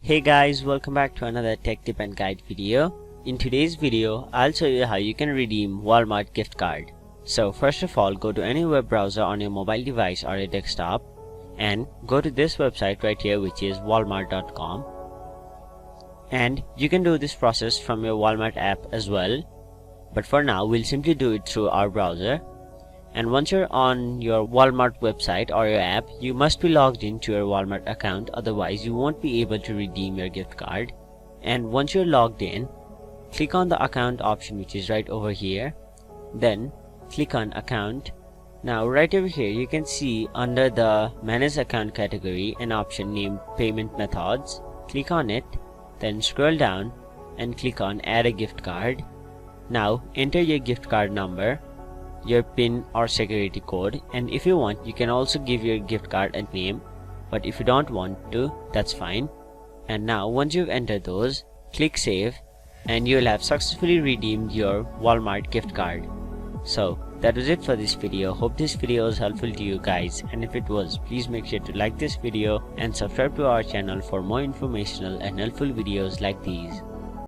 Hey guys, welcome back to another tech tip and guide video. In today's video, I'll show you how you can redeem Walmart gift card. So first of all, go to any web browser on your mobile device or your desktop and go to this website right here, which is walmart.com. And you can do this process from your Walmart app as well. But for now, we'll simply do it through our browser. And once you're on your Walmart website or your app, you must be logged into your Walmart account, otherwise you won't be able to redeem your gift card. And once you're logged in, click on the account option, which is right over here. Then click on account. Now right over here you can see under the manage account category an option named payment methods. Click on it, then scroll down and click on add a gift card. Now enter your gift card number, your PIN or security code, and if you want you can also give your gift card a name, but if you don't want to, that's fine. And now once you've entered those, click save and you'll have successfully redeemed your Walmart gift card. So that was it for this video. Hope this video was helpful to you guys, and if it was, please make sure to like this video and subscribe to our channel for more informational and helpful videos like these.